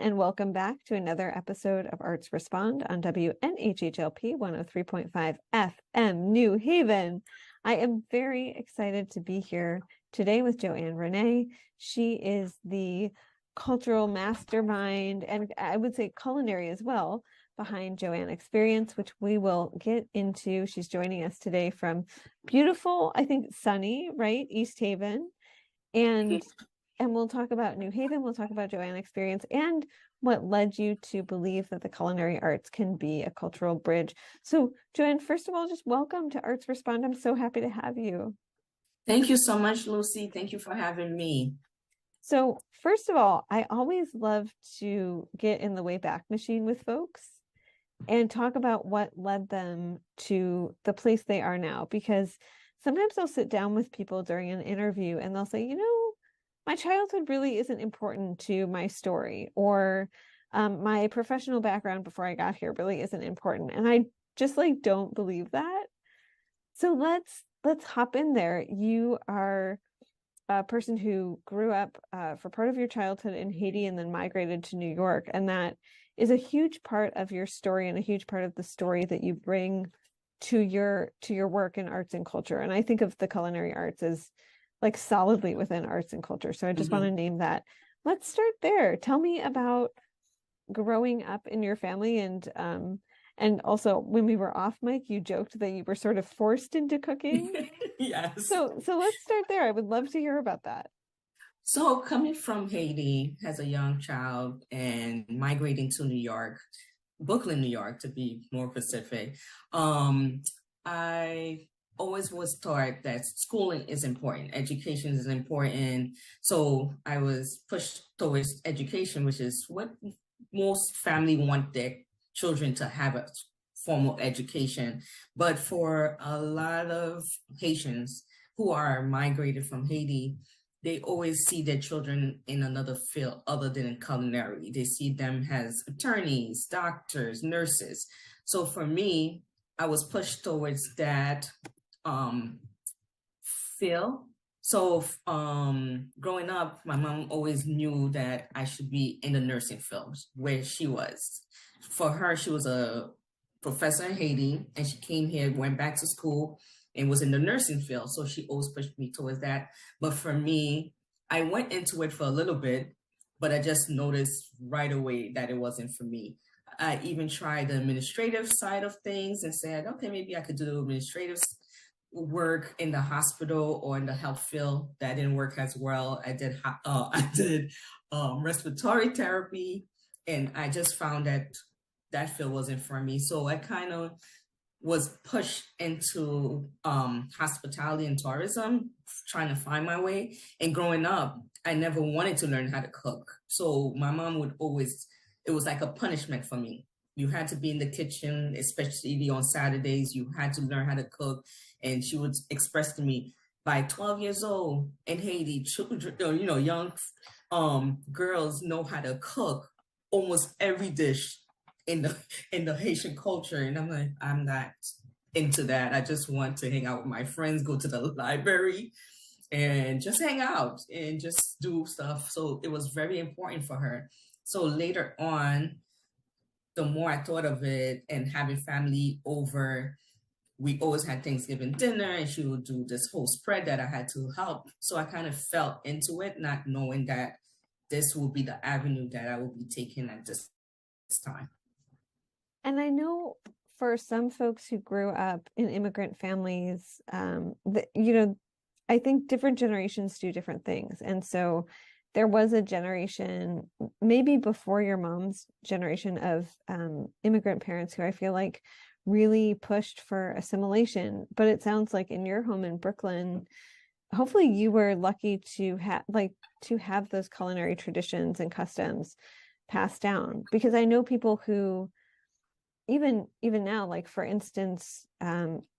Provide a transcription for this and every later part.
and welcome back to another episode of Arts Respond on WNHHLP 103.5 FM New Haven. I am very excited to be here today with Joanne Rene. She is the cultural mastermind, and I would say culinary as well, behind Joanne Xperience, which we will get into. She's joining us today from beautiful, I think sunny, right, East Haven. And we'll talk about New Haven, we'll talk about Joanne Xperience, and what led you to believe that the culinary arts can be a cultural bridge. So, Joanne, first of all, just welcome to Arts Respond. I'm so happy to have you. Thank you so much, Lucy. Thank you for having me. So, first of all, I always love to get in the Wayback Machine with folks and talk about what led them to the place they are now, because sometimes I'll sit down with people during an interview and they'll say, my childhood really isn't important to my story, or my professional background before I got here really isn't important. And I just don't believe that. So let's hop in there. You are a person who grew up for part of your childhood in Haiti and then migrated to New York. And that is a huge part of your story and a huge part of the story that you bring to your work in arts and culture. And I think of the culinary arts as solidly within arts and culture. So I just want to name that. Let's start there. Tell me about growing up in your family, and also when we were off mic, you joked that you were sort of forced into cooking. Yes. So let's start there. I would love to hear about that. So coming from Haiti as a young child and migrating to New York, Brooklyn, New York, to be more specific, I always was taught that schooling is important, education is important. So I was pushed towards education, which is what most family want their children to have, a formal education. But for a lot of Haitians who are migrated from Haiti, they always see their children in another field other than in culinary. They see them as attorneys, doctors, nurses. So for me, I was pushed towards that field. So growing up, my mom always knew that I should be in the nursing field where she was. For her, she was a professor in Haiti, and she came here, went back to school, and was in the nursing field. So she always pushed me towards that. But for me, I went into it for a little bit, but I just noticed right away that it wasn't for me. I even tried the administrative side of things and said, okay, maybe I could do the administrative work in the hospital or in the health field. That didn't work as well. I did respiratory therapy, and I just found that field wasn't for me. So I kind of was pushed into hospitality and tourism, trying to find my way. And growing up, I never wanted to learn how to cook. So my mom would always, it was like a punishment for me. You had to be in the kitchen, especially on Saturdays. You had to learn how to cook. And she would express to me, by 12 years old in Haiti, children, young girls know how to cook almost every dish in the Haitian culture. And I'm like, I'm not into that. I just want to hang out with my friends, go to the library, and just hang out and just do stuff. So it was very important for her. So later on, the more I thought of it and having family over, we always had Thanksgiving dinner, and she would do this whole spread that I had to help. So I kind of fell into it, not knowing that this will be the avenue that I will be taking at this time. And I know for some folks who grew up in immigrant families, I think different generations do different things. And so there was a generation, maybe before your mom's generation, of immigrant parents who I feel like really pushed for assimilation. But it sounds like in your home in Brooklyn, hopefully you were lucky to have those culinary traditions and customs passed down. Because I know people who even now, for instance,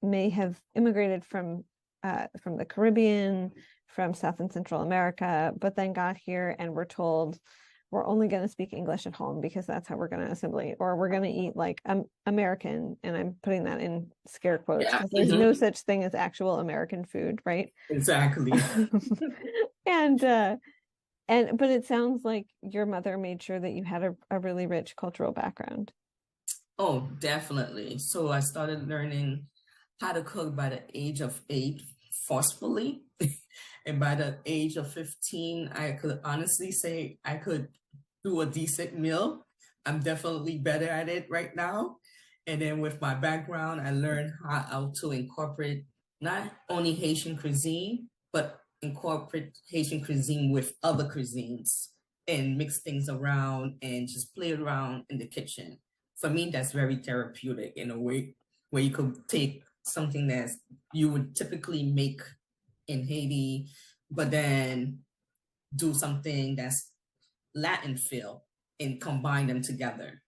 may have immigrated from the Caribbean, from South and Central America, but then got here and were told, we're only going to speak English at home because that's how we're going to assimilate, or we're going to eat American, and I'm putting that in scare quotes because there's no such thing as actual American food, right? Exactly. And But it sounds like your mother made sure that you had a really rich cultural background. Oh, definitely. So I started learning how to cook by the age of 8 forcefully. And by the age of 15, I could honestly say I could do a decent meal. I'm definitely better at it right now. And then with my background, I learned how to incorporate not only Haitian cuisine, but incorporate Haitian cuisine with other cuisines and mix things around and just play around in the kitchen. For me, that's very therapeutic in a way where you could take something that you would typically make in Haiti, but then do something that's Latin feel and combine them together.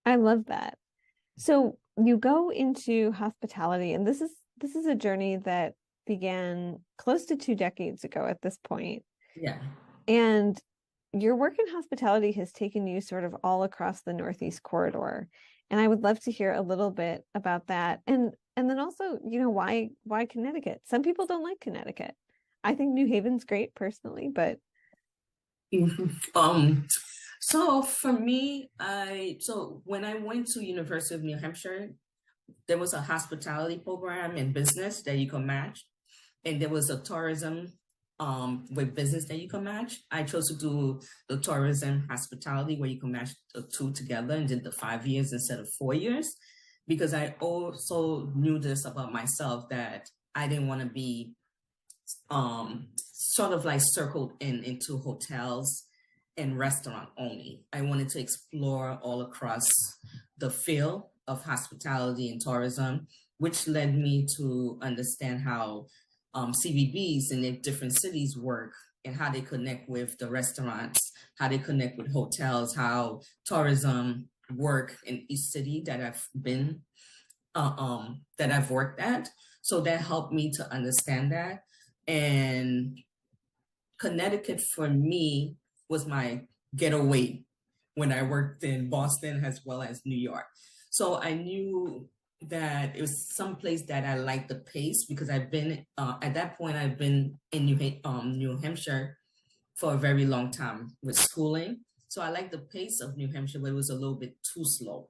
I love that. So you go into hospitality, and this is a journey that began close to 2 decades ago at this point. Yeah. And your work in hospitality has taken you sort of all across the Northeast corridor. And I would love to hear a little bit about that. And then also, why Connecticut? Some people don't like Connecticut. I think New Haven's great personally, but Mhm. So for me, so when I went to University of New Hampshire, there was a hospitality program in business that you could match, and there was a tourism with business that you can match. I chose to do the tourism hospitality where you can match the two together and did the 5 years instead of 4 years because I also knew this about myself that I didn't want to be sort of like circled in into hotels and restaurant only. I wanted to explore all across the field of hospitality and tourism, which led me to understand how CVBs in the different cities work and how they connect with the restaurants, how they connect with hotels, how tourism work in each city that I've been, that I've worked at. So that helped me to understand that. And Connecticut for me was my getaway when I worked in Boston as well as New York. So I knew that it was someplace that I liked the pace because I've been at that point I've been in New Hampshire for a very long time with schooling. So I liked the pace of New Hampshire, but it was a little bit too slow.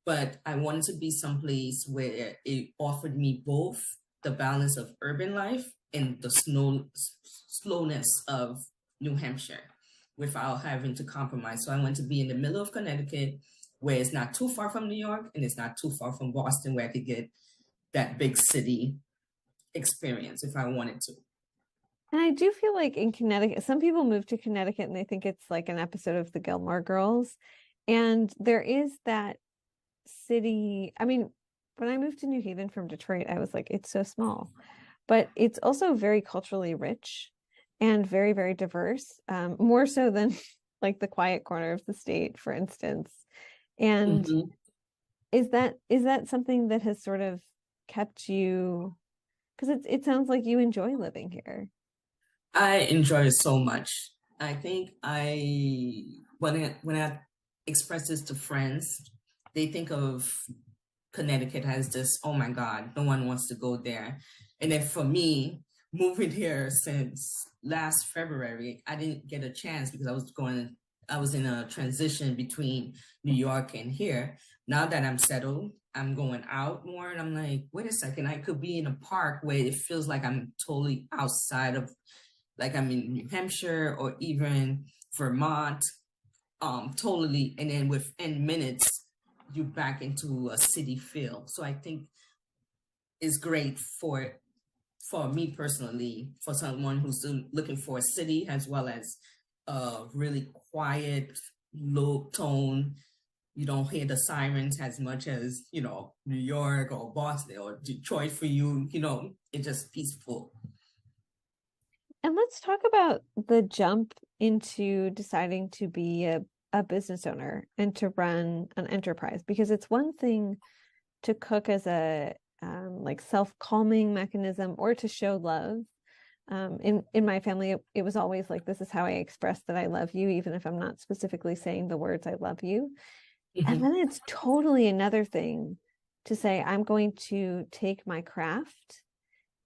But I wanted to be someplace where it offered me both the balance of urban life and the slowness of New Hampshire without having to compromise. So I want to be in the middle of Connecticut where it's not too far from New York and it's not too far from Boston where I could get that big city experience if I wanted to. and I do feel like in Connecticut, some people move to Connecticut and they think it's like an episode of the Gilmore Girls. And there is that city. I mean, when I moved to New Haven from Detroit, I was like, it's so small, but it's also very culturally rich and very, very diverse, more so than like the quiet corner of the state, for instance. And Mhm. is that something that has sort of kept you? Because it sounds like you enjoy living here. I enjoy it so much. I think when I express this to friends, they think of Connecticut as this, oh my God, no one wants to go there. And then for me, moving here since last February, I didn't get a chance because I was in a transition between New York and here. Now that I'm settled, I'm going out more and I'm like, wait a second, I could be in a park where it feels like I'm totally outside of, like I'm in New Hampshire or even Vermont, totally. And then within minutes, you back into a city feel. So I think it's great for me personally, for someone who's looking for a city as well as a really quiet, low tone. You don't hear the sirens as much as, New York or Boston or Detroit for you, it's just peaceful. And let's talk about the jump into deciding to be a business owner and to run an enterprise, because it's one thing to cook as a like self-calming mechanism or to show love. In my family, it was always like, this is how I express that I love you, even if I'm not specifically saying the words I love you. And Mhm. then it's totally another thing to say, I'm going to take my craft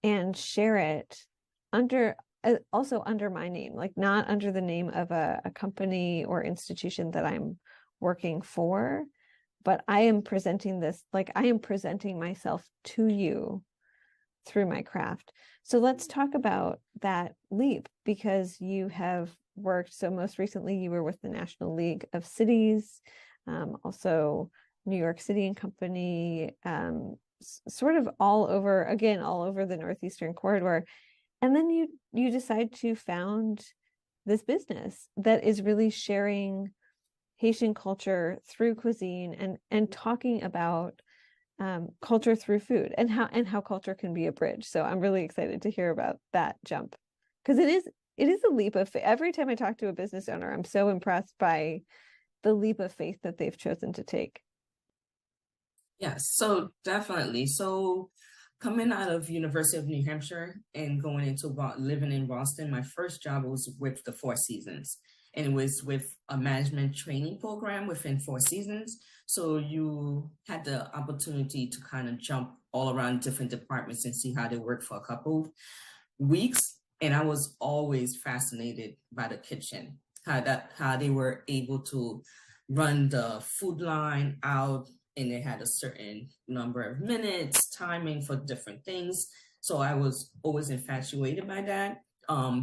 and share it under also under my name, like not under the name of a company or institution that I'm working for, but I am presenting this, like I am presenting myself to you through my craft. So let's talk about that leap, because you have worked, so most recently you were with the National League of Cities, also New York City and Company, sort of all over, again, all over the Northeastern corridor. And then you decide to found this business that is really sharing Haitian culture through cuisine and talking about culture through food, and how culture can be a bridge. So I'm really excited to hear about that jump, because it is a leap of faith. Every time I talk to a business owner, I'm so impressed by the leap of faith that they've chosen to take. Yes, so definitely. So coming out of University of New Hampshire and going into living in Boston, my first job was with the Four Seasons, and it was with a management training program within Four Seasons. So you had the opportunity to kind of jump all around different departments and see how they work for a couple weeks. And I was always fascinated by the kitchen, how they were able to run the food line out, and they had a certain number of minutes timing for different things. So I was always infatuated by that,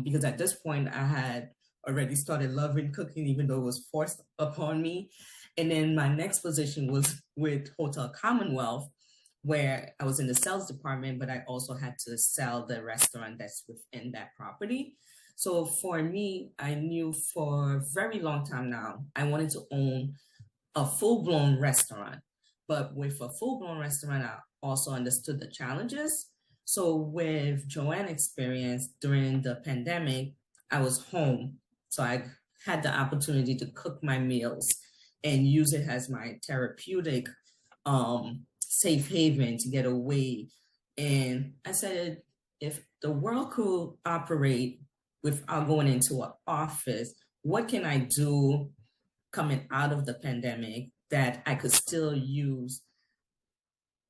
because at this point I had already started loving cooking, even though it was forced upon me. And then my next position was with Hotel Commonwealth, where I was in the sales department, but I also had to sell the restaurant that's within that property. So for me, I knew for a very long time now, I wanted to own a full-blown restaurant. But with a full-blown restaurant, I also understood the challenges. So with Joanne Xperience during the pandemic, I was home. So I had the opportunity to cook my meals and use it as my therapeutic safe haven to get away. And I said, if the world could operate without going into an office, what can I do coming out of the pandemic that I could still use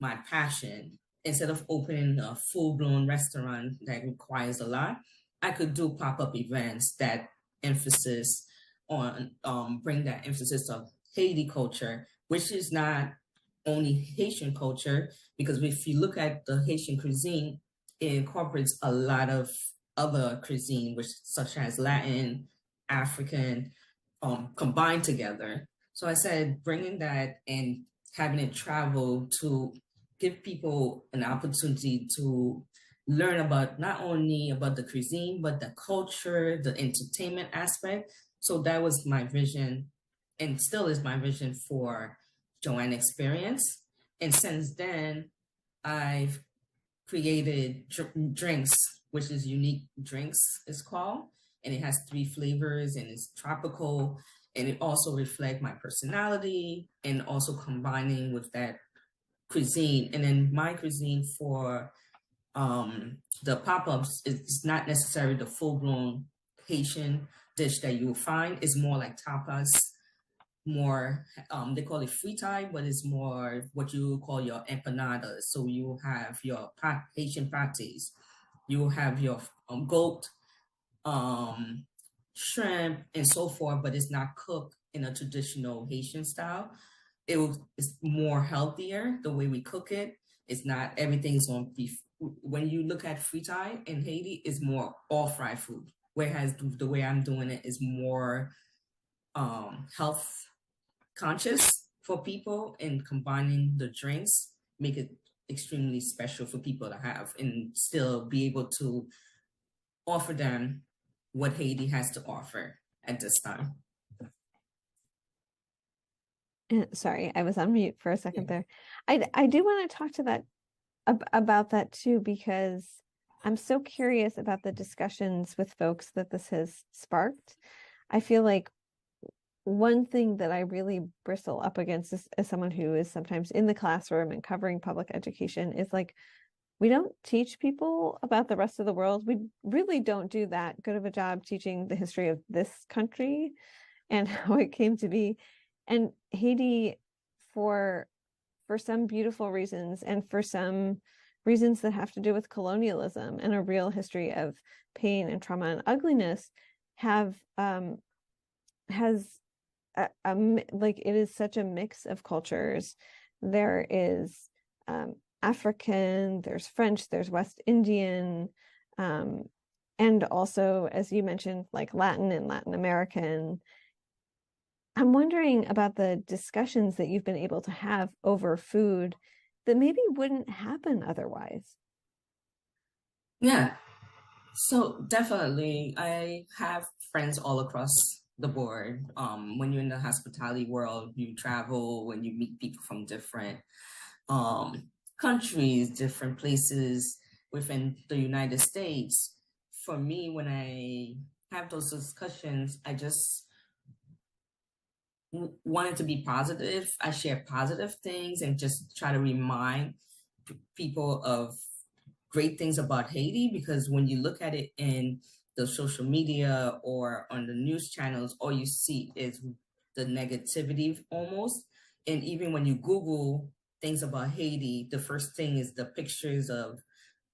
my passion? Instead of opening a full-blown restaurant that requires a lot, I could do pop-up events that emphasis on bring that emphasis of Haiti culture, which is not only Haitian culture, because if you look at the Haitian cuisine, it incorporates a lot of other cuisine, which such as Latin, African, combined together. So I said bringing that and having it travel to give people an opportunity to learn about not only about the cuisine, but the culture, the entertainment aspect. So that was my vision, and still is my vision for Joanne Xperience. And since then, I've created drinks, which is unique drinks, it's called, and it has 3 flavors, and it's tropical, and it also reflects my personality, and also combining with that cuisine. And then my cuisine for the pop-ups is not necessarily the full-blown Haitian dish that you will find. It's more like tapas, more they call it fritai, but it's more what you call your empanadas. So you have your Haitian pates, you have your goat, shrimp, and so forth, but it's not cooked in a traditional Haitian style. It's more healthier the way we cook it. It's not everything's on beef. When you look at fritai in Haiti, it's more all fried food. Whereas the way I'm doing it is more health conscious for people, and combining the drinks make it extremely special for people to have and still be able to offer them what Haiti has to offer at this time. Sorry, I was on mute for a Yeah. second there. I do want to talk to that about that too, because I'm so curious about the discussions with folks that this has sparked. I feel like one thing that I really bristle up against as someone who is sometimes in the classroom and covering public education is like, we don't teach people about the rest of the world. We really don't do that good of a job teaching the history of this country and how it came to be. And Haiti, for some beautiful reasons and for some reasons that have to do with colonialism and a real history of pain and trauma and ugliness have has like it is such a mix of cultures. There is African, there's French, there's West Indian, and also, as you mentioned, like Latin and Latin American. I'm wondering about the discussions that you've been able to have over food that maybe wouldn't happen otherwise. Yeah. So definitely, I have friends all across the board. When you're in the hospitality world, you travel, when you meet people from different countries, different places within the United States. For me, when I have those discussions, I just wanted to be positive. I share positive things and just try to remind people of great things about Haiti, because when you look at it in the social media or on the news channels, all you see is the negativity almost. And even when you Google things about Haiti, the first thing is the pictures of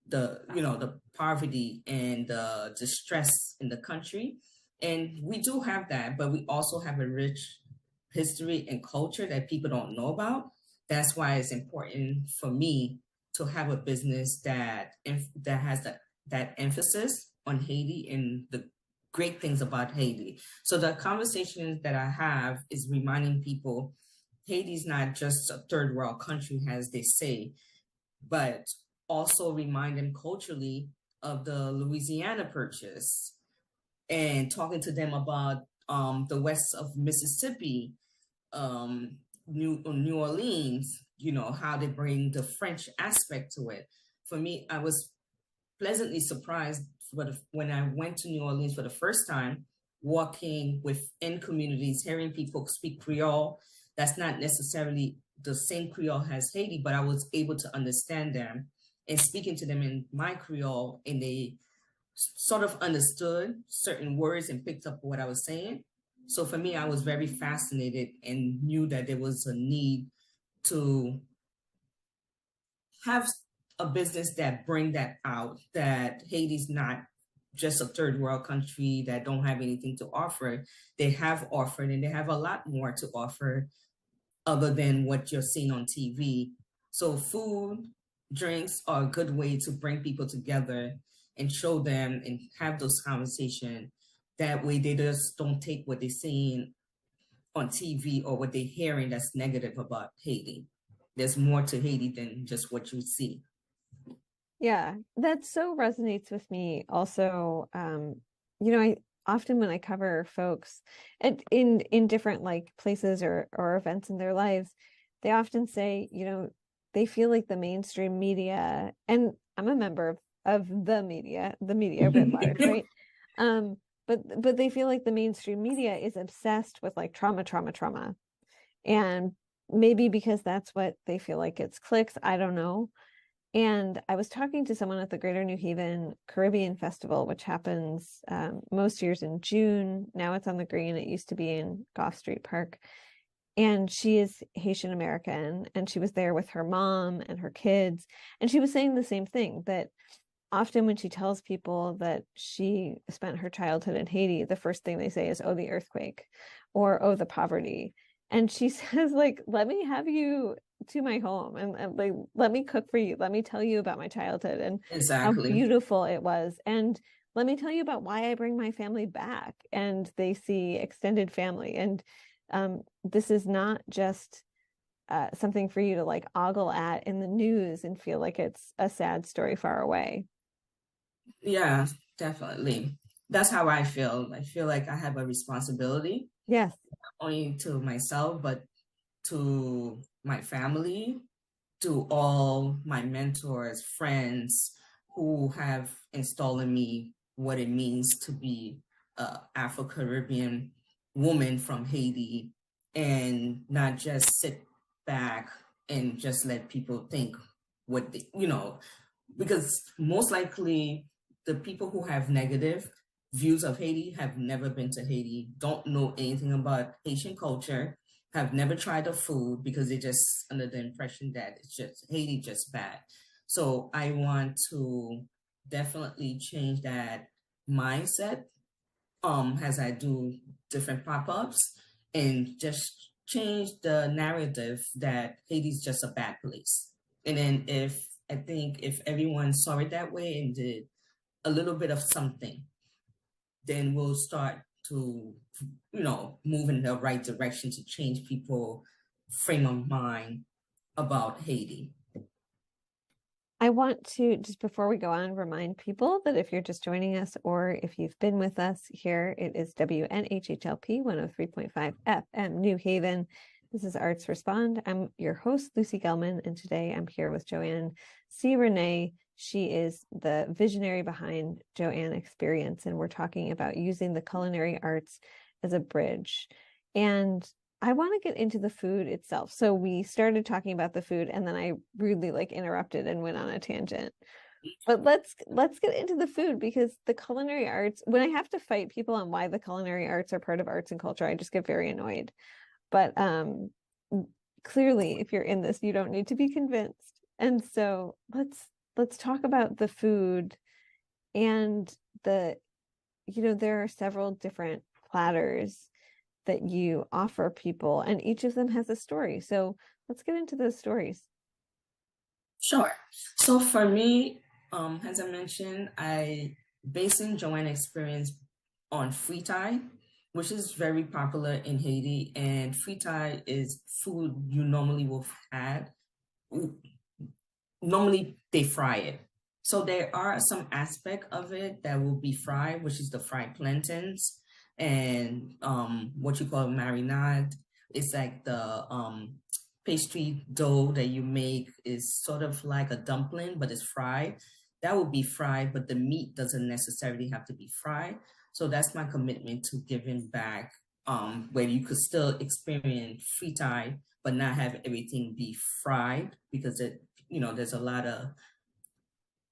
the poverty and the distress in the country. And we do have that, but we also have a rich history and culture that people don't know about. That's why it's important for me to have a business that has that emphasis on Haiti and the great things about Haiti. So the conversations that I have is reminding people Haiti's not just a third world country, as they say, but also remind them culturally of the Louisiana Purchase and talking to them about the west of Mississippi, New Orleans, how they bring the French aspect to it. For me, I was pleasantly surprised when I went to New Orleans for the first time, walking within communities, hearing people speak Creole. That's not necessarily the same Creole as Haiti, but I was able to understand them and speaking to them in my Creole, and they sort of understood certain words and picked up what I was saying. So for me, I was very fascinated and knew that there was a need to have a business that bring that out, that Haiti's not just a third world country that don't have anything to offer. They have offered, and they have a lot more to offer other than what you're seeing on TV. So food, drinks are a good way to bring people together and show them and have those conversations. That way they just don't take what they're seeing on TV or what they're hearing that's negative about Haiti. There's more to Haiti than just what you see. Yeah, that so resonates with me also. I often when I cover folks in different like places or events in their lives, they often say, they feel like the mainstream media, and I'm a member of the media writ large, right? But they feel like the mainstream media is obsessed with like trauma, trauma, trauma. And maybe because that's what they feel like it's clicks, I don't know. And I was talking to someone at the Greater New Haven Caribbean Festival, which happens most years in June. Now it's on the green. It used to be in Gough Street Park. And she is Haitian American, and she was there with her mom and her kids. And she was saying the same thing, that often when she tells people that she spent her childhood in Haiti, the first thing they say is, oh, the earthquake, or oh, the poverty. And she says, like, let me have you to my home and like, let me cook for you. Let me tell you about my childhood and how Exactly. beautiful it was. And let me tell you about why I bring my family back. And they see extended family. And this is not just something for you to like ogle at in the news and feel like it's a sad story far away. Yeah, definitely. That's how I feel. I feel like I have a responsibility, Yes. not only to myself, but to my family, to all my mentors, friends who have installed in me what it means to be a Afro-Caribbean woman from Haiti, and not just sit back and just let people think what because most likely the people who have negative views of Haiti have never been to Haiti, don't know anything about Haitian culture, have never tried the food because they're just under the impression that it's just Haiti just bad. So I want to definitely change that mindset as I do different pop-ups and just change the narrative that Haiti's just a bad place. And then if everyone saw it that way and did a little bit of something, then we'll start to, move in the right direction to change people' frame of mind about Haiti. I want to, just before we go on, remind people that if you're just joining us or if you've been with us here, it is WNHHLP 103.5 FM New Haven. This is Arts Respond. I'm your host, Lucy Gellman, and today I'm here with Joanne C. Rene. She is the visionary behind Joanne Xperience, and we're talking about using the culinary arts as a bridge. And I want to get into the food itself. So we started talking about the food and then I rudely interrupted and went on a tangent. But let's get into the food, because the culinary arts, when I have to fight people on why the culinary arts are part of arts and culture, I just get very annoyed. But clearly, if you're in this, you don't need to be convinced. And so let's talk about the food and there are several different platters that you offer people, and each of them has a story. So let's get into those stories. Sure. So for me, as I mentioned, basing Joanne Xperience on fritai, which is very popular in Haiti. And fritai is food you normally will have. Normally they fry it. So there are some aspect of it that will be fried, which is the fried plantains and what you call marinade. It's like the pastry dough that you make is sort of like a dumpling, but it's fried. That will be fried, but the meat doesn't necessarily have to be fried. So that's my commitment to giving back, where you could still experience fritai, but not have everything be fried, because there's a lot of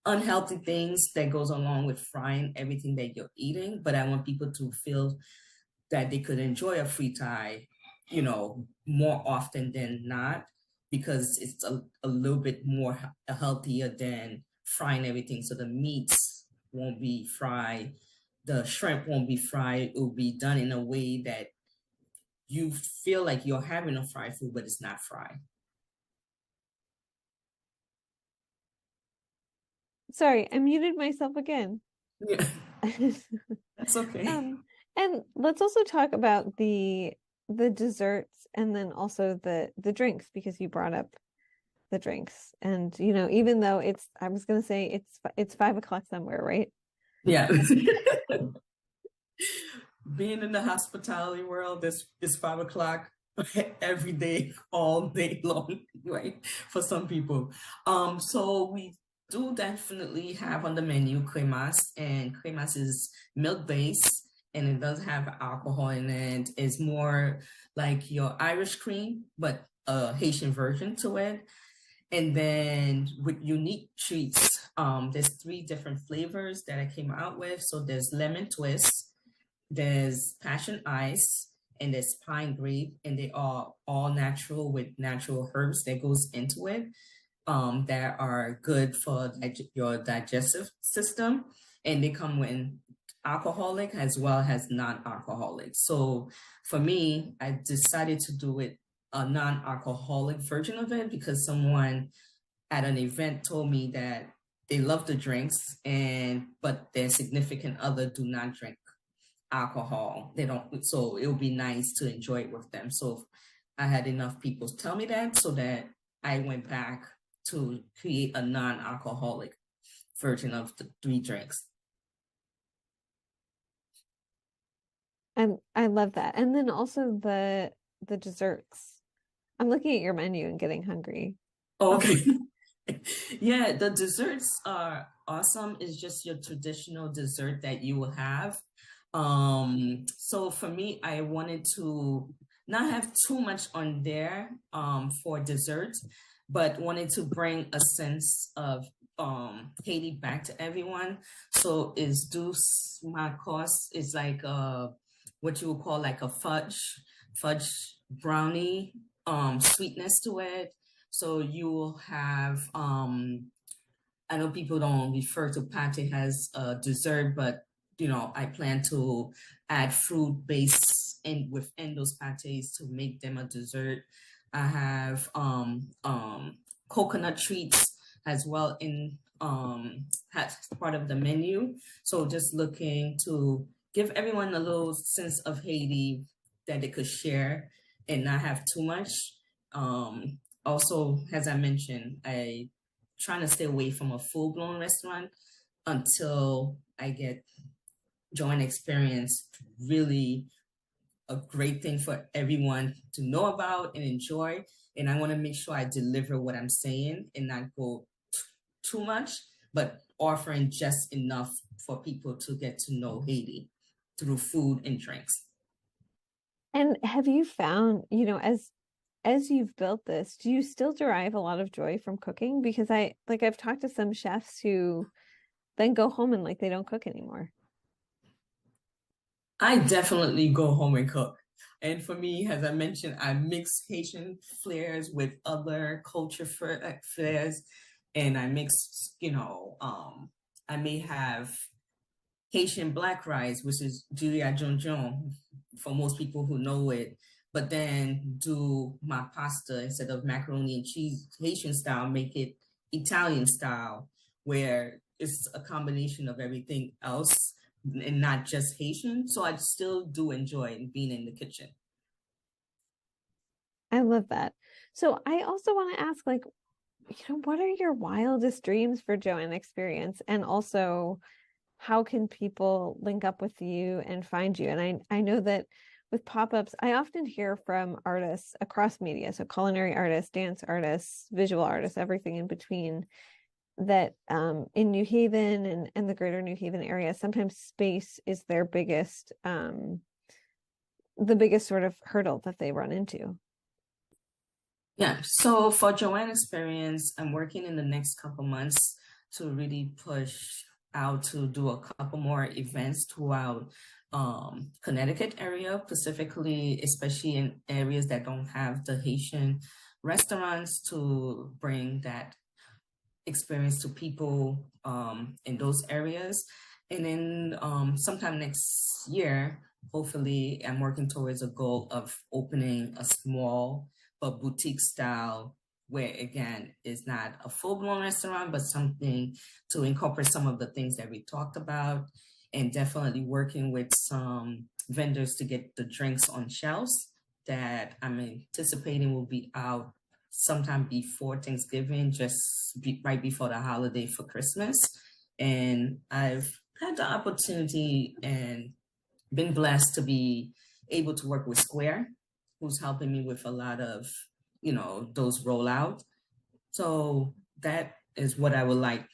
unhealthy things that goes along with frying everything that you're eating. But I want people to feel that they could enjoy a fritai, more often than not, because it's a little bit more healthier than frying everything. So the meats won't be fried, the shrimp won't be fried. It will be done in a way that you feel like you're having a fried food, but it's not fried. Sorry, I muted myself again. Yeah, that's okay. And let's also talk about the desserts and then also the drinks, because you brought up the drinks. And even though I was gonna say it's 5 o'clock somewhere, right? Yeah. Being in the hospitality world, it's 5 o'clock every day, all day long, right? For some people. So we do definitely have on the menu cremas, and cremas is milk based and it does have alcohol in it. It's more like your Irish cream, but a Haitian version to it. And then with unique treats, there's 3 different flavors that I came out with. So there's lemon twist, there's passion ice, and there's pine grape, and they are all natural with natural herbs that goes into it, that are good for your digestive system. And they come with alcoholic as well as non-alcoholic. So for me, I decided to do it a non-alcoholic version of it because someone at an event told me that they love the drinks but their significant other do not drink alcohol. They don't, so it would be nice to enjoy it with them. So I had enough people tell me that, so that I went back to create a non-alcoholic version of the 3 drinks. And I love that. And then also the desserts. I'm looking at your menu and getting hungry. Okay. Yeah, the desserts are awesome. It's just your traditional dessert that you will have. So for me, I wanted to not have too much on there for dessert, but wanted to bring a sense of Haiti back to everyone. So is douce course is like what you would call like a fudge brownie sweetness to it. So you will have I know people don't refer to pate as a dessert, but I plan to add fruit base within those pates to make them a dessert. I have coconut treats as well in as part of the menu. So just looking to give everyone a little sense of Haiti that they could share and not have too much. Also, as I mentioned, I trying to stay away from a full blown restaurant until I get Joanne Xperience really a great thing for everyone to know about and enjoy. And I want to make sure I deliver what I'm saying and not go too much, but offering just enough for people to get to know Haiti through food and drinks. And have you found, as you've built this, do you still derive a lot of joy from cooking? Because I've talked to some chefs who then go home and like they don't cook anymore. I definitely go home and cook. And for me, as I mentioned, I mix Haitian flares with other culture flares, and I mix, I may have Haitian black rice, which is Julia Jonjon for most people who know it, but then do my pasta instead of macaroni and cheese Haitian style, make it Italian style, where it's a combination of everything else and not just Haitian. So I still do enjoy being in the kitchen. I love that. So I also want to ask, like, what are your wildest dreams for Joanne Xperience? And also, how can people link up with you and find you? And I know that with pop-ups, I often hear from artists across media, so culinary artists, dance artists, visual artists, everything in between, that in New Haven and the greater New Haven area, sometimes space is their the biggest sort of hurdle that they run into. Yeah. So for Joanne Xperience, I'm working in the next couple months to really push out to do a couple more events throughout Connecticut area, specifically, especially in areas that don't have the Haitian restaurants, to bring that experience to people in those areas. And then sometime next year, hopefully, I'm working towards a goal of opening a small but boutique style where, again, it's not a full-blown restaurant, but something to incorporate some of the things that we talked about, and definitely working with some vendors to get the drinks on shelves that I'm anticipating will be out sometime before Thanksgiving, right before the holiday for Christmas. And I've had the opportunity and been blessed to be able to work with Square, who's helping me with a lot of, those rollout. So that is what I would like,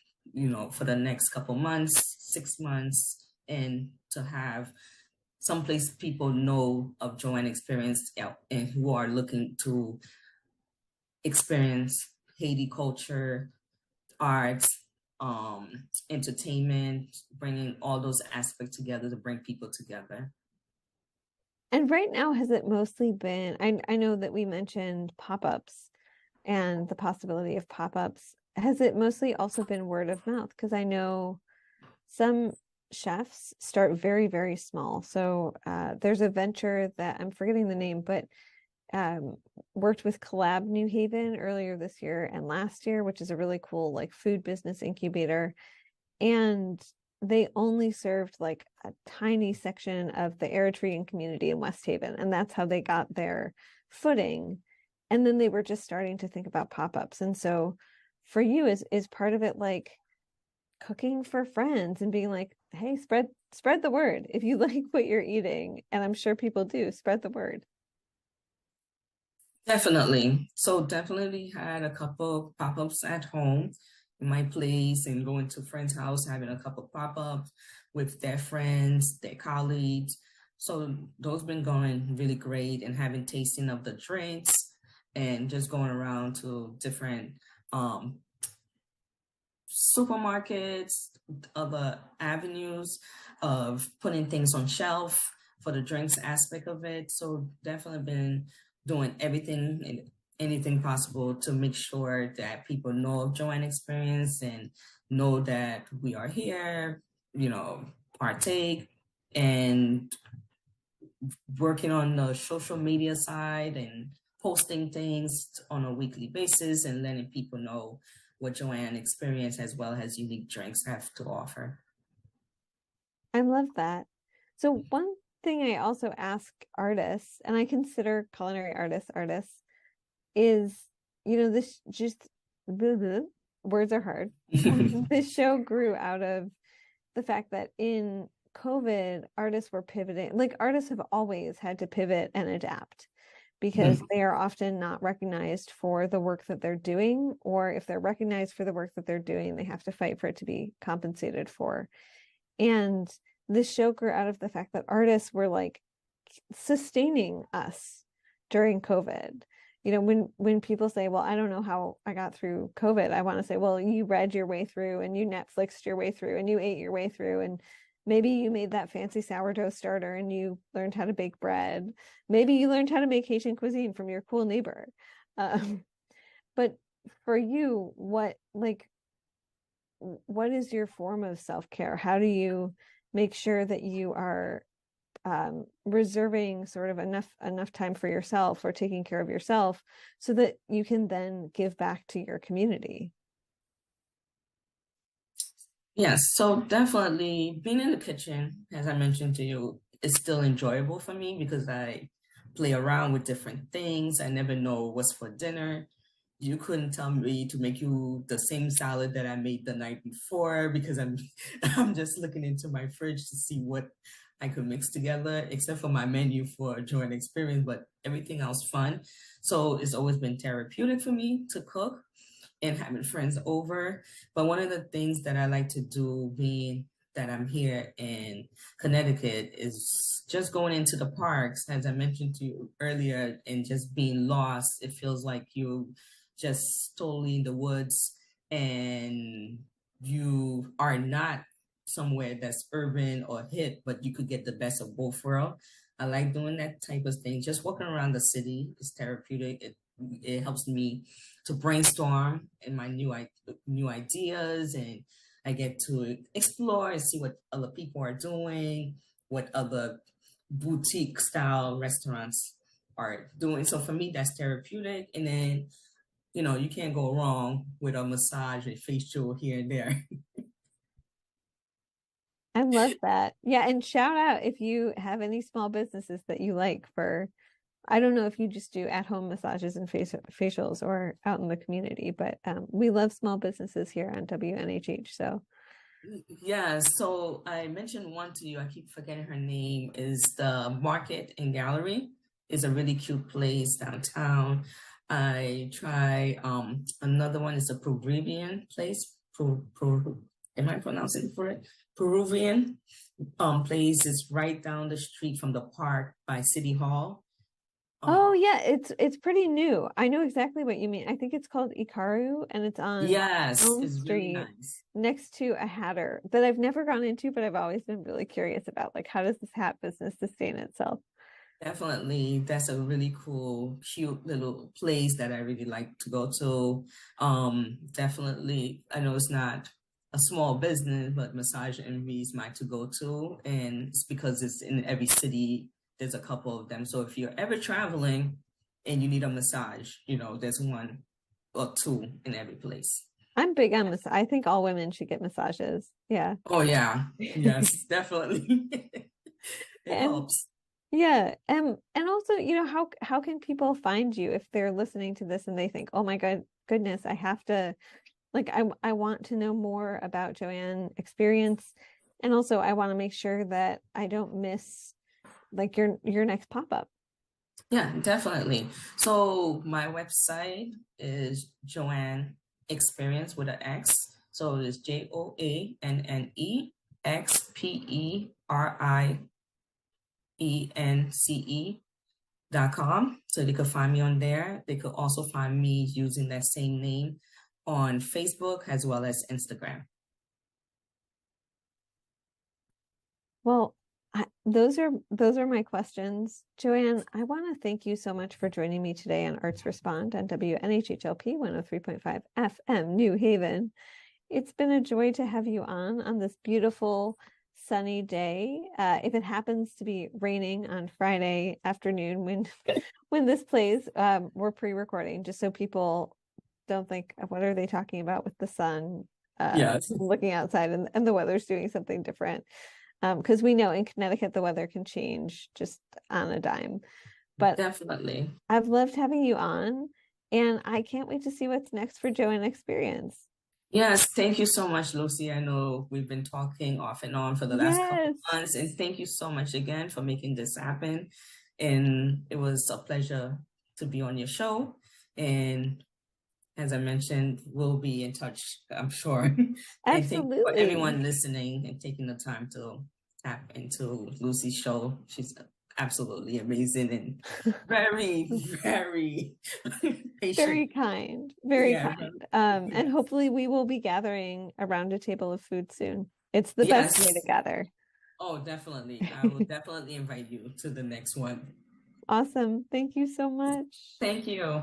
for the next couple months, 6 months, and to have someplace people know of Joanne Xperience and who are looking to experience Haiti culture, arts, entertainment, bringing all those aspects together to bring people together. And right now, has it mostly been, I know that we mentioned pop-ups and the possibility of pop-ups. Has it mostly also been word of mouth? Because I know some chefs start very, very small. So there's a venture that I'm forgetting the name, but worked with Collab New Haven earlier this year and last year, which is a really cool like food business incubator. And they only served like a tiny section of the Eritrean community in West Haven. And that's how they got their footing. And then they were just starting to think about pop-ups. And so for you, is part of it like cooking for friends and being like, hey, spread the word if you like what you're eating. And I'm sure people do, spread the word. Definitely. So definitely had a couple pop-ups at home in my place and going to friends' house, having a couple pop-ups with their friends, their colleagues. So those been going really great, and having tasting of the drinks and just going around to different supermarkets, other avenues of putting things on shelf for the drinks aspect of it. So definitely been doing everything anything possible to make sure that people know of Joanne Experience and know that we are here, partake and working on the social media side and posting things on a weekly basis and letting people know what Joanne Experience as well as unique drinks have to offer. I love that. So one thing I also ask artists, and I consider culinary artists, is, this just words are hard. This show grew out of the fact that in COVID, artists were pivoting. Like, artists have always had to pivot and adapt because they are often not recognized for the work that they're doing, or if they're recognized for the work that they're doing, they have to fight for it to be compensated for. And this show grew out of the fact that artists were like sustaining us during COVID. When people say, well, I don't know how I got through COVID, I want to say, well, you read your way through and you Netflixed your way through and you ate your way through, and maybe you made that fancy sourdough starter and you learned how to bake bread. Maybe you learned how to make Haitian cuisine from your cool neighbor. But for you, what is your form of self-care? How do you make sure that you are reserving sort of enough time for yourself or taking care of yourself so that you can then give back to your community? Yes, so definitely being in the kitchen, as I mentioned to you, is still enjoyable for me because I play around with different things. I never know what's for dinner. You couldn't tell me to make you the same salad that I made the night before because I'm just looking into my fridge to see what I could mix together, except for my menu for Joanne Experience, but everything else fun. So it's always been therapeutic for me to cook and having friends over. But one of the things that I like to do, being that I'm here in Connecticut, is just going into the parks, as I mentioned to you earlier, and just being lost. It feels like you just totally in the woods and you are not somewhere that's urban or hip, but you could get the best of both worlds. I like doing that type of thing. Just walking around the city is therapeutic. It helps me to brainstorm and my new ideas, and I get to explore and see what other people are doing, what other boutique style restaurants are doing. So for me, that's therapeutic. And then you can't go wrong with a massage and facial here and there. I love that. Yeah, and shout out if you have any small businesses that you like for, I don't know if you just do at-home massages and facials or out in the community, but we love small businesses here on WNHH. So Yeah, so I mentioned one to you. I keep forgetting her name. Is the Market and Gallery. It's a really cute place downtown. I try another one is a Peruvian place. Am I pronouncing it correct? Peruvian place is right down the street from the park by City Hall. oh yeah, it's pretty new. I know exactly what you mean. I think it's called Ikaru, and it's on Yes, Elm it's really Street nice. next to a hatter that I've never gone into, but I've always been really curious about, like, how does this hat business sustain itself? Definitely, that's a really cool, cute little place that I really like to go to. Definitely, I know it's not a small business, but Massage Envy is my to go to, and it's because it's in every city. There's a couple of them. So if you're ever traveling and you need a massage, there's one or two in every place. I'm big on this. I think all women should get massages. Yeah. Oh yeah, yes, definitely. It And helps. yeah, and also, how can people find you if they're listening to this and they think, oh my goodness, I have to, like, I want to know more about Joanne Experience, and also I want to make sure that I don't miss like your next pop-up. Yeah, definitely. So my website is Joanne Experience with an X. So it's JoanneXperience.com. So they could find me on there. They could also find me using that same name on Facebook as well as Instagram. Well, those are my questions. Joanne, I want to thank you so much for joining me today on Arts Respond on WNHHLP 103.5 FM New Haven. It's been a joy to have you on this beautiful sunny day. If it happens to be raining on Friday afternoon when this plays, we're pre-recording just so people don't think, what are they talking about with the sun? Yes. Looking outside and the weather's doing something different. Because we know in Connecticut the weather can change just on a dime. But Definitely. I've loved having you on, and I can't wait to see what's next for Joanne Xperience. Yes, thank you so much, Lucy. I know we've been talking off and on for the last couple of months, and thank you so much again for making this happen. And it was a pleasure to be on your show. And as I mentioned, we'll be in touch, I'm sure. And thank you for Absolutely. everyone listening and taking the time to tap into Lucy's show. She's absolutely amazing and very, very patient. Very kind, very Yeah. kind. And hopefully we will be gathering around a table of food soon. It's the best way to gather. Oh, definitely. I will definitely invite you to the next one. Awesome. Thank you so much. Thank you.